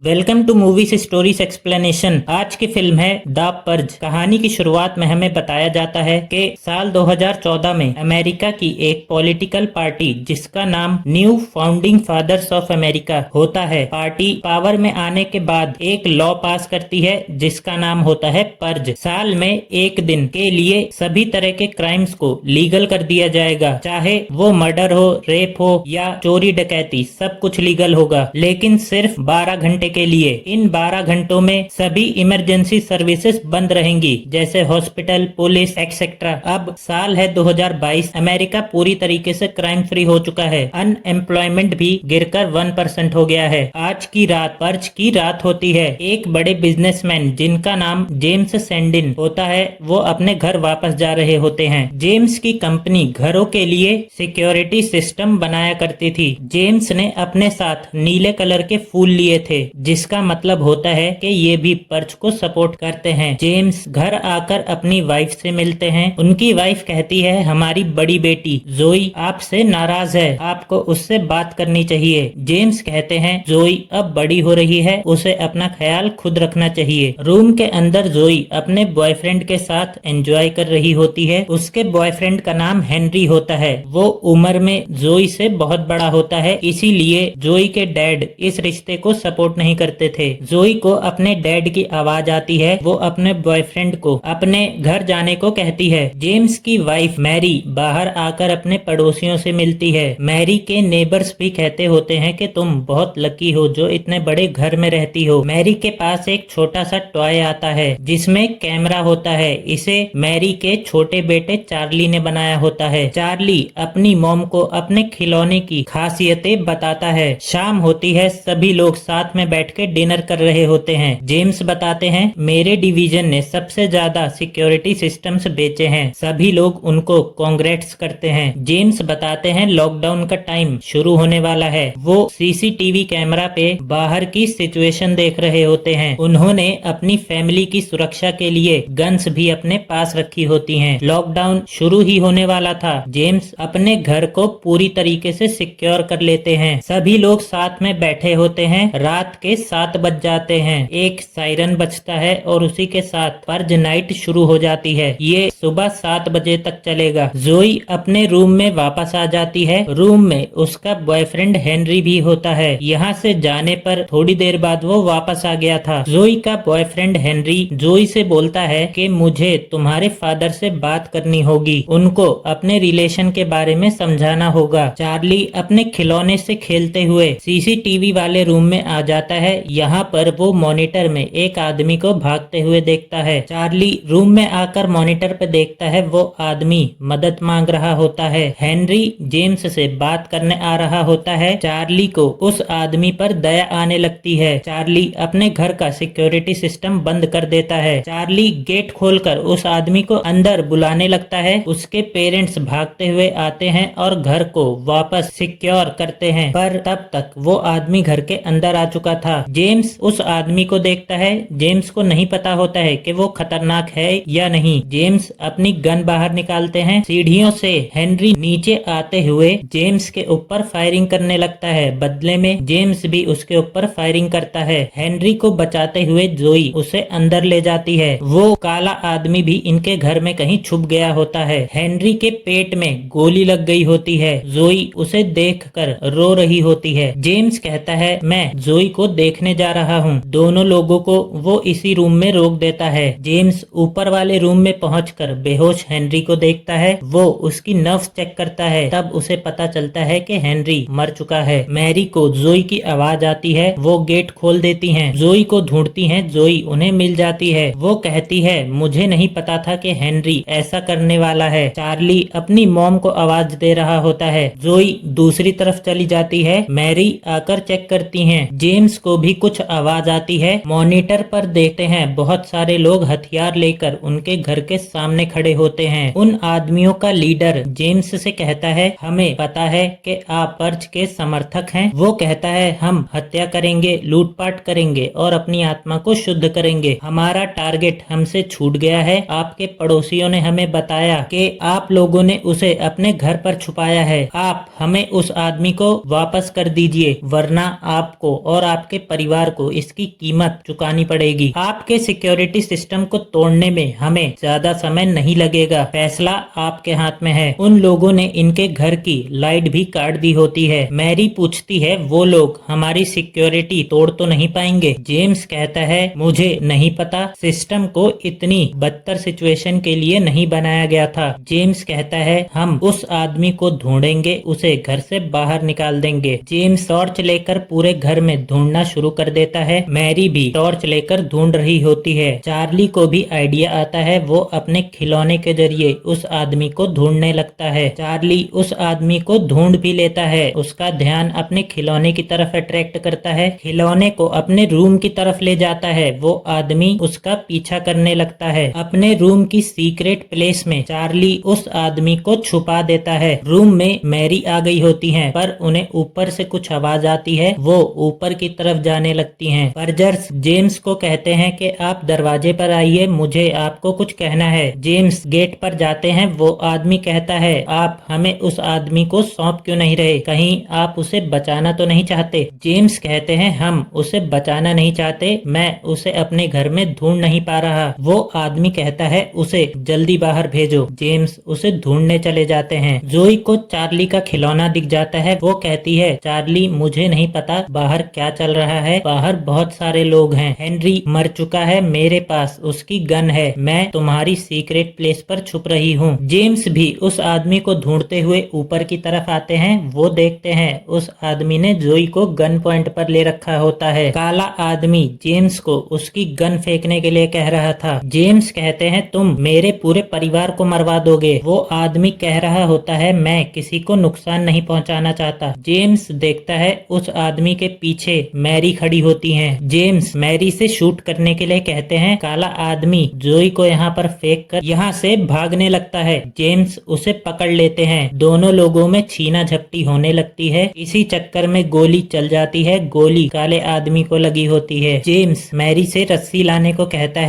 Welcome to movies stories explanation. आज की film है द पर्ज। कहानी की शुरुआत में हमें बताया जाता है कि साल 2014 में अमेरिका की एक पॉलिटिकल पार्टी जिसका नाम new founding fathers of America होता है, पार्टी पावर में आने के बाद एक लॉ पास करती है जिसका नाम होता है पर्ज। साल में एक दिन के लिए सभी तरह के क्राइम्स को लीगल कर दिया जाएगा, चाहे वो मर्डर हो, रेप हो या चोरी डकैती, सब कुछ लीगल होगा, लेकिन सिर्फ 12 घंटे के लिए। इन 12 घंटों में सभी इमरजेंसी सर्विसेज बंद रहेंगी, जैसे हॉस्पिटल, पुलिस एक्सेट्रा। अब साल है 2022, अमेरिका पूरी तरीके से क्राइम फ्री हो चुका है, अनएम्प्लॉयमेंट भी गिरकर 1% हो गया है। आज की रात पर्ज की रात होती है। एक बड़े बिजनेसमैन जिनका नाम जेम्स सैंडिन होता है, वो अपने घर वापस जा रहे होते हैं। जेम्स की कंपनी घरों के लिए सिक्योरिटी सिस्टम बनाया करती थी। जेम्स ने अपने साथ नीले कलर के फूल लिए थे, जिसका मतलब होता है कि ये भी पर्ज को सपोर्ट करते हैं। जेम्स घर आकर अपनी वाइफ से मिलते हैं। उनकी वाइफ कहती है, हमारी बड़ी बेटी जोई आपसे नाराज है, आपको उससे बात करनी चाहिए। जेम्स कहते हैं, जोई अब बड़ी हो रही है, उसे अपना ख्याल खुद रखना चाहिए। रूम के अंदर जोई अपने बॉयफ्रेंड के साथ एंजॉय कर रही होती है। उसके बॉयफ्रेंड का नाम हेनरी होता है। वो उम्र में जोई से बहुत बड़ा होता है, इसीलिए जोई के डैड इस रिश्ते को सपोर्ट नहीं करते थे। जोई को अपने डैड की आवाज आती है। वो अपने बॉयफ्रेंड को अपने घर जाने को कहती है। जेम्स की वाइफ मैरी बाहर आकर अपने पड़ोसियों से मिलती है। मैरी के नेबर्स भी कहते होते हैं कि तुम बहुत लकी हो जो इतने बड़े घर में रहती हो। मैरी के पास एक छोटा सा टॉय आता है जिसमें कैमरा होता है। इसे मैरी के छोटे बेटे चार्ली ने बनाया होता है। चार्ली अपनी मॉम को अपने खिलौने की खासियतें बताता है। शाम होती है, सभी लोग साथ में बैठ के डिनर कर रहे होते हैं। जेम्स बताते हैं, मेरे डिवीजन ने सबसे ज्यादा सिक्योरिटी सिस्टम्स बेचे हैं। सभी लोग उनको कांग्रेट्स करते हैं। जेम्स बताते हैं, लॉकडाउन का टाइम शुरू होने वाला है। वो सीसीटीवी कैमरा पे बाहर की सिचुएशन देख रहे होते हैं। उन्होंने अपनी फैमिली की सुरक्षा के लिए गन्स भी अपने पास रखी होती हैं। लॉकडाउन शुरू ही होने वाला था। जेम्स अपने घर को पूरी तरीके से सिक्योर कर लेते हैं। सभी लोग साथ में बैठे होते हैं। रात के 7 बज जाते हैं। एक सायरन बजता है और उसी के साथ पर्ज नाइट शुरू हो जाती है। ये सुबह 7 बजे तक चलेगा। जोई अपने रूम में वापस आ जाती है। रूम में उसका बॉयफ्रेंड हेनरी भी होता है। यहाँ से जाने पर थोड़ी देर बाद वो वापस आ गया था। जोई का बॉयफ्रेंड हेनरी जोई से बोलता है कि मुझे तुम्हारे फादर से बात करनी होगी, उनको अपने रिलेशन के बारे में समझाना होगा। चार्ली अपने खिलौने से खेलते हुए सीसीटीवी वाले रूम में आ जाता है। यहाँ पर वो मॉनिटर में एक आदमी को भागते हुए देखता है। चार्ली रूम में आकर मॉनिटर पे देखता है, वो आदमी मदद मांग रहा होता है। हेनरी जेम्स से बात करने आ रहा होता है। चार्ली को उस आदमी पर दया आने लगती है। चार्ली अपने घर का सिक्योरिटी सिस्टम बंद कर देता है। चार्ली गेट खोलकर उस आदमी को अंदर बुलाने लगता है। उसके पेरेंट्स भागते हुए आते हैं और घर को वापस सिक्योर करते हैं, पर तब तक वो आदमी घर के अंदर आ चुका था। जेम्स उस आदमी को देखता है। जेम्स को नहीं पता होता है कि वो खतरनाक है या नहीं। जेम्स अपनी गन बाहर निकालते हैं। सीढ़ियों से हेनरी नीचे आते हुए जेम्स के ऊपर फायरिंग करने लगता है। बदले में जेम्स भी उसके ऊपर फायरिंग करता है। हेनरी को बचाते हुए जोई उसे अंदर ले जाती है। वो काला आदमी भी इनके घर में कहीं छुप गया होता है। हेनरी के पेट में गोली लग गई होती है। जोई उसे देखकर रो रही होती है। जेम्स कहता है, मैं जोई को देखने जा रहा हूँ। दोनों लोगों को वो इसी रूम में रोक देता है। जेम्स ऊपर वाले रूम में पहुंचकर बेहोश हेनरी को देखता है। वो उसकी नर्व्स चेक करता है। तब उसे पता चलता है कि हेनरी मर चुका है। मैरी को जोई की आवाज आती है। वो गेट खोल देती हैं। जोई को ढूंढती हैं। जोई उन्हें मिल जाती है। वो कहती है, मुझे नहीं पता था कि हेनरी ऐसा करने वाला है। चार्ली अपनी मॉम को आवाज दे रहा होता है। जोई दूसरी तरफ चली जाती है। मैरी आकर चेक करती हैं। जेम्स को भी कुछ आवाज आती है। मॉनिटर पर देखते हैं बहुत सारे लोग हथियार लेकर उनके घर के सामने सामने खड़े होते हैं। उन आदमियों का लीडर जेम्स से कहता है, हमें पता है कि आप पर्च के समर्थक हैं। वो कहता है, हम हत्या करेंगे, लूटपाट करेंगे और अपनी आत्मा को शुद्ध करेंगे। हमारा टारगेट हमसे छूट गया है। आपके पड़ोसियों ने हमें बताया कि आप लोगों ने उसे अपने घर पर छुपाया है। आप हमें उस आदमी को वापस कर दीजिए, वरना आपको और आपके परिवार को इसकी कीमत चुकानी पड़ेगी। आपके सिक्योरिटी सिस्टम को तोड़ने में हमें ज्यादा समय नहीं लगेगा। फैसला आपके हाथ में है। उन लोगों ने इनके घर की लाइट भी काट दी होती है। मैरी पूछती है, वो लोग हमारी सिक्योरिटी तोड़ तो नहीं पाएंगे? जेम्स कहता है, मुझे नहीं पता, सिस्टम को इतनी बदतर सिचुएशन के लिए नहीं बनाया गया था। जेम्स कहता है, हम उस आदमी को ढूंढेंगे, उसे घर से बाहर निकाल देंगे। जेम्स टॉर्च लेकर पूरे घर में ढूंढना शुरू कर देता है। मैरी भी टॉर्च लेकर ढूंढ रही होती है। चार्ली को भी आइडिया आता है। वो अपने खिलौने के जरिए उस आदमी को ढूंढने लगता है। चार्ली उस आदमी को ढूंढ भी लेता है। उसका ध्यान अपने खिलौने की तरफ अट्रैक्ट करता है। खिलौने को अपने रूम की तरफ ले जाता है। वो आदमी उसका पीछा करने लगता है। अपने रूम की सीक्रेट प्लेस में चार्ली उस आदमी को छुपा देता है। रूम में मैरी आ गई होती है, पर उन्हें ऊपर से कुछ आवाज आती है। वो ऊपर की तरफ जाने लगती हैं। पर्जर्स जेम्स को कहते हैं कि आप दरवाजे पर आइए, मुझे आपको कुछ कहना है। जेम्स गेट पर जाते हैं। वो आदमी कहता है, आप हमें उस आदमी को सौंप क्यों नहीं रहे? कहीं आप उसे बचाना तो नहीं चाहते? जेम्स कहते हैं, हम उसे बचाना नहीं चाहते, मैं उसे अपने घर में ढूंढ नहीं पा रहा। वो आदमी कहता है, उसे जल्दी बाहर भेजो। जेम्स उसे ढूंढने चले जाते हैं। जोई को चार्ली का खिलौना दिख जाता है। वो कहती है, चार्ली मुझे नहीं पता बाहर क्या चल रहा है, बाहर बहुत सारे लोग हैं। हेनरी मर चुका है, मेरे पास उसकी गन है, मैं तुम्हारी सीक्रेट प्लेस पर छुप रही हूँ। जेम्स भी उस आदमी को ढूंढते हुए ऊपर की तरफ आते हैं। वो देखते हैं उस आदमी ने जोई को गन पॉइंट पर ले रखा होता है। काला आदमी जेम्स को उसकी गन फेंकने के लिए कह रहा था। जेम्स कहते हैं, तुम मेरे पूरे परिवार को मरवा दोगे। वो आदमी कह रहा होता है, मैं किसी को नुकसान नहीं पहुंचाना चाहता। जेम्स देखता है उस आदमी के पीछे मैरी खड़ी होती है। जेम्स मैरी से शूट करने के लिए कहते हैं। काला आदमी जोई को यहाँ पर फेंक कर यहाँ से भागने लगता है। जेम्स उसे पकड़ लेते हैं। दोनों लोगों में छीना झपटी होने लगती है। इसी चक्कर में गोली चल जाती है। गोली काले आदमी को लगी होती है। जेम्स मैरी से रस्सी लाने को कहता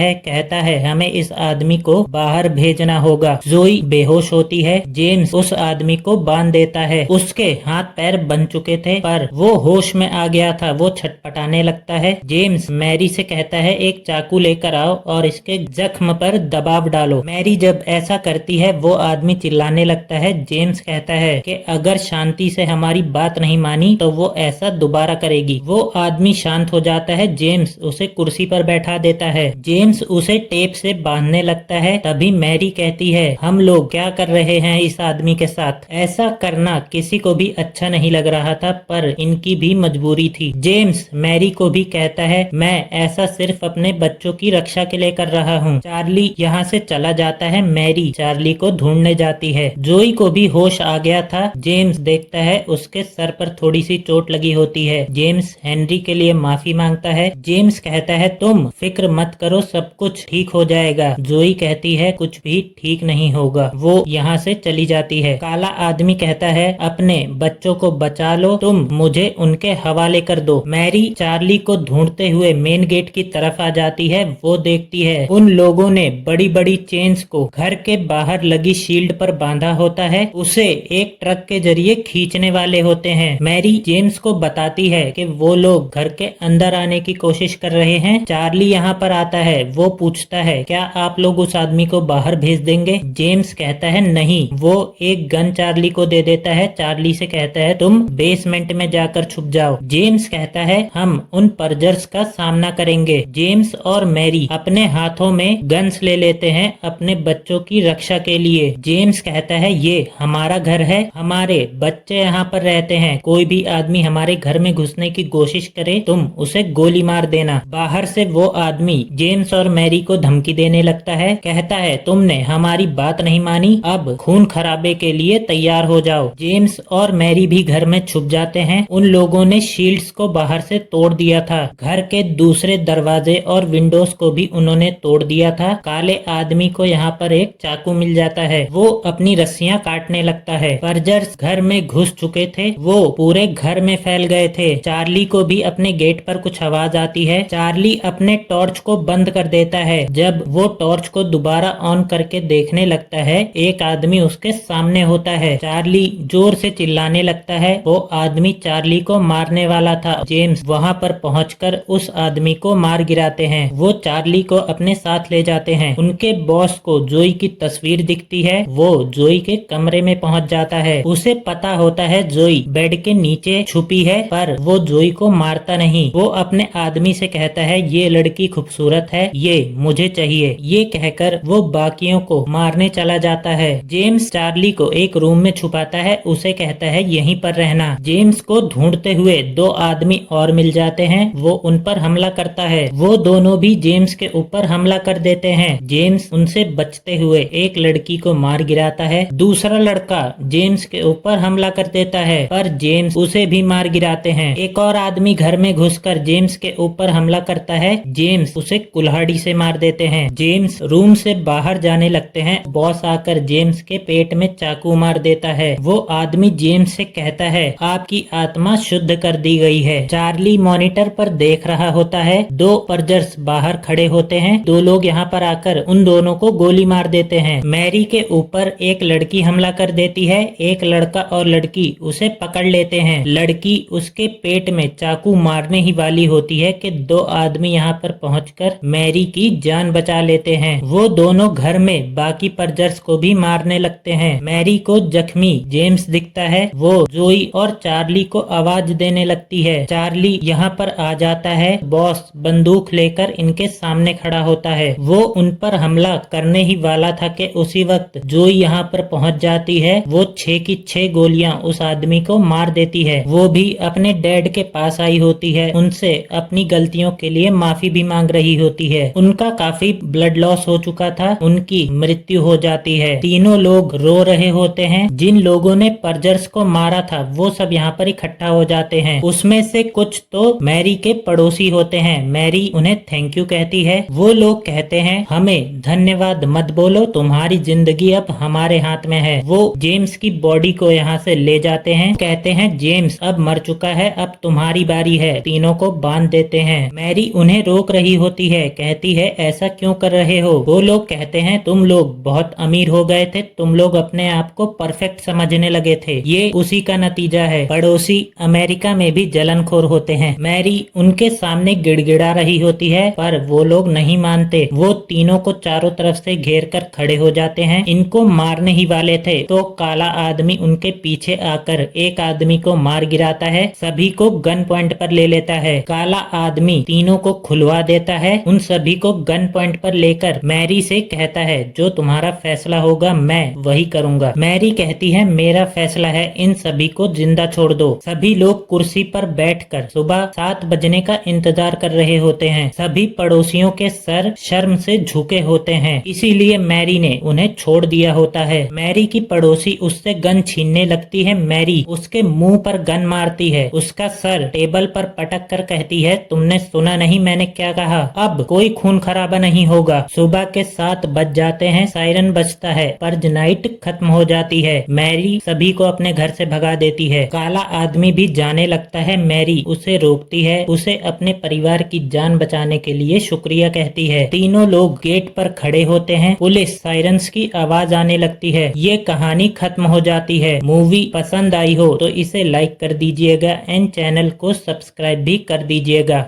है हमें इस आदमी को बाहर भेजना होगा। जोई बेहोश होती है। जेम्स उस आदमी को बांध देता है। उसके हाथ पैर बन चुके थे, पर वो होश में आ गया था। वो छटपटाने लगता है। जेम्स मैरी से कहता है, एक चाकू लेकर आओ और इसके जख्म पर दबाव डालो। मैरी जब ऐसा करती है, वो आदमी चिल्लाने लगता है। जेम्स कहता है कि अगर शांति से हमारी बात नहीं मानी तो वो ऐसा दोबारा करेगी। वो आदमी शांत हो जाता है। जेम्स उसे कुर्सी पर बैठा देता है। जेम्स उसे टेप से बांधने लगता है। तभी मैरी कहती है, हम लोग क्या कर रहे हैं इस आदमी के साथ? ऐसा करना किसी को भी अच्छा नहीं लग रहा था, पर इनकी भी मजबूरी थी। जेम्स मैरी को भी कहता है, मैं ऐसा सिर्फ अपने बच्चों की रक्षा के लिए कर रहा हूँ। चार्ली यहाँ से चला जाता है। मैरी चार्ली को ढूंढने जाती है। जोई को भी होश आ गया था। जेम्स देखता है उसके सर पर थोड़ी सी चोट लगी होती है। जेम्स हेनरी के लिए माफी मांगता है। जेम्स कहता है, तुम फिक्र मत करो, सब कुछ ठीक हो जाएगा। जोई कहती है, कुछ भी ठीक नहीं होगा। वो यहाँ से चली जाती है। काला आदमी कहता है, अपने बच्चों को बचा लो, तुम मुझे उनके हवाले कर दो। मैरी चार्ली को ढूंढते हुए मेन गेट की तरफ आ जाती है। वो देखती है उन लोगों ने बड़ी बड़ी चेन्स को घर के बाहर लगी शील्ड पर बांधा होता है। उसे एक ट्रक के जरिए खींचने वाले होते हैं। मैरी जेम्स को बताती है कि वो लोग घर के अंदर आने की कोशिश कर रहे हैं। चार्ली यहाँ पर आता है। वो पूछता है, क्या आप लोग उस आदमी को बाहर भेज देंगे? जेम्स कहता है, नहीं। वो एक गन चार्ली को दे देता है। चार्ली से कहता है, तुम बेसमेंट में जाकर छुप जाओ। जेम्स कहता है, हम उन पर्जर्स का सामना करेंगे। जेम्स और मैरी अपने हाथों में गन्स ले लेते हैं अपने बच्चों की रक्षा के लिए। जेम्स कहता है, ये हमारा घर है, हमारे बच्चे यहाँ पर रहते हैं, कोई भी आदमी हमारे घर में घुसने की कोशिश करे, तुम उसे गोली मार देना। बाहर से वो आदमी जेम्स और मैरी को धमकी देने लगता है। कहता है, तुमने हमारी बात नहीं मानी, अब खून खराबे के लिए तैयार हो जाओ। जेम्स और मैरी भी घर में छुप जाते हैं। उन लोगों ने शील्ड्स को बाहर से तोड़ दिया था। घर के दूसरे दरवाजे और विंडोज को भी उन्होंने तोड़ दिया था। काले आदमी को यहाँ पर एक चाकू मिल जाता है। वो अपनी रस्सियां काटने लगता है। पर्जर्स घर में घुस चुके थे, वो पूरे घर में फैल गए थे। चार्ली को भी अपने गेट पर कुछ आवाज आती है। चार्ली अपने टॉर्च को बंद कर देता है। जब वो टॉर्च को दोबारा ऑन करके देखने लगता है, एक आदमी उसके सामने होता है। चार्ली जोर से चिल्लाने लगता है। वो आदमी चार्ली को मारने वाला था। जेम्स वहाँ पर पहुंचकर उस आदमी को मार गिराते हैं। वो चार्ली को अपने साथ ले जाते हैं। उनके बॉस को जोई की तस्वीर दिखती है। वो जोई के कमरे में पहुंच जाता है। उसे पता होता है जोई बेड के नीचे छुपी है, पर वो जोई को मारता नहीं। वो अपने आदमी से कहता है, ये लड़की खूबसूरत है, ये मुझे चाहिए। ये कहकर वो बाकियों को मारने चला जाता है। जेम्स चार्ली को एक रूम में छुपाता है। उसे कहता है यहीं पर रहना। जेम्स को ढूंढते हुए दो आदमी और मिल जाते हैं। वो उन पर हमला करता है। वो दोनों भी जेम्स के ऊपर हमला कर देते हैं। जेम्स उनसे बचते हुए एक लड़की को मार गिराता है। दूसरा लड़का जेम्स के ऊपर हमला कर देता है, पर जेम्स उसे भी मार गिराते हैं। एक और आदमी घर में घुसकर जेम्स के ऊपर हमला करता है। जेम्स उसे कुल्हाड़ी से मार देते हैं। जेम्स रूम से बाहर जाने लगते हैं। बॉस आकर जेम्स के पेट में चाकू मार देता है। वो आदमी जेम्स से कहता है, आपकी आत्मा शुद्ध कर दी गई है। चार्ली मॉनिटर पर देख रहा होता है। दो पर्जर्स बाहर खड़े होते हैं। दो लोग यहाँ पर आकर उन दोनों को गोली मार देते हैं। मैरी के ऊपर एक लड़की हमला कर देती है। एक लड़का और लड़की उसे पकड़ लेते हैं। लड़की उसके पेट में चाकू मारने ही वाली होती है कि दो आदमी यहाँ पर पहुंचकर मैरी की जान बचा लेते हैं। वो दोनों घर में बाकी पर्जर्स को भी मारने लगते हैं। मैरी को जख्मी जेम्स दिखता है। वो जोई और चार्ली को आवाज देने लगती है। चार्ली यहाँ पर आ जाता है। बॉस बंदूक लेकर इनके सामने खड़ा होता है। वो उन पर हमला करने ही वाला था कि उसी वक्त जोई यहाँ पर पहुंच जाती है। वो 6 की 6 गोलियां उस आदमी को मार देती है। वो भी अपने डैड के पास आई होती है। उनसे अपनी गलतियों के लिए माफी भी मांग रही होती है। उनका काफी ब्लड लॉस हो चुका था। उनकी मृत्यु हो जाती है। तीनों लोग रो रहे होते हैं। जिन लोगों ने पर्जर्स को मारा था वो सब यहाँ पर इकट्ठा हो जाते हैं। उसमें से कुछ तो मैरी के पड़ोसी होते हैं। मैरी उन्हें थैंक यू कहती है। वो लोग कहते हैं, हमें धन्यवाद मत बोलो, तुम्हारी जिंदगी अब हमारे हाथ में है। वो जेम्स की बॉडी को यहाँ से ले जाते हैं। कहते हैं, जेम्स अब मर चुका है, अब तुम्हारी बारी है। तीनों को बांध देते हैं। मैरी उन्हें रोक रही होती है। कहती है, ऐसा क्यों कर रहे हो? वो लोग कहते हैं, तुम लोग बहुत अमीर हो गए थे, तुम लोग अपने आप को परफेक्ट समझने लगे थे, ये उसी का नतीजा है। पड़ोसी अमेरिका में भी जलनखोर होते हैं। मैरी उनके सामने गिड़गिड़ा रही होती है, पर वो लोग नहीं मानते। वो तीनों को चारों तरफ से घेर कर खड़े हो जाते हैं। इनको मारने ही वाले थे तो काला आदमी उनके पीछे आकर एक आदमी को मार गिराता है। सभी को गन पॉइंट पर ले लेता है। काला आदमी तीनों को खुलवा देता है। उन सभी को गन पॉइंट पर लेकर मैरी से कहता है, जो तुम्हारा फैसला होगा मैं वही करूंगा। मैरी कहती है, मेरा फैसला है, इन सभी को जिंदा छोड़ दो। सभी लोग कुर्सी पर बैठकर सुबह 7 बजने का इंतजार कर रहे होते हैं। सभी पड़ोसियों के सर शर्म से झुके होते हैं, इसीलिए मैरी ने उन्हें छोड़ दिया होता है। मैरी की पड़ोसी उससे गन छीनने लगती है। मैरी उसके मुंह पर गन मारती है। उसका सर टेबल पर पटक कर कहती है, तुमने सुना नहीं मैंने क्या कहा? अब कोई खून खराबा नहीं होगा। सुबह के 7 बज जाते हैं। सायरन बजता है। पर्ज नाइट खत्म हो जाती है। मैरी सभी को अपने घर से भगा देती है। काला आदमी भी जाने लगता है। मैरी उसे रोकती है। उसे अपने परिवार की जान बचाने के लिए शुक्रिया कहती है। तीनों लोग गेट पर खड़े होते हैं। पुलिस सायरन्स की आवाज आने लगती है। ये कहानी खत्म हो जाती है। मूवी पसंद आई हो तो इसे लाइक कर दीजिएगा एंड चैनल को सब्सक्राइब भी कर दीजिएगा।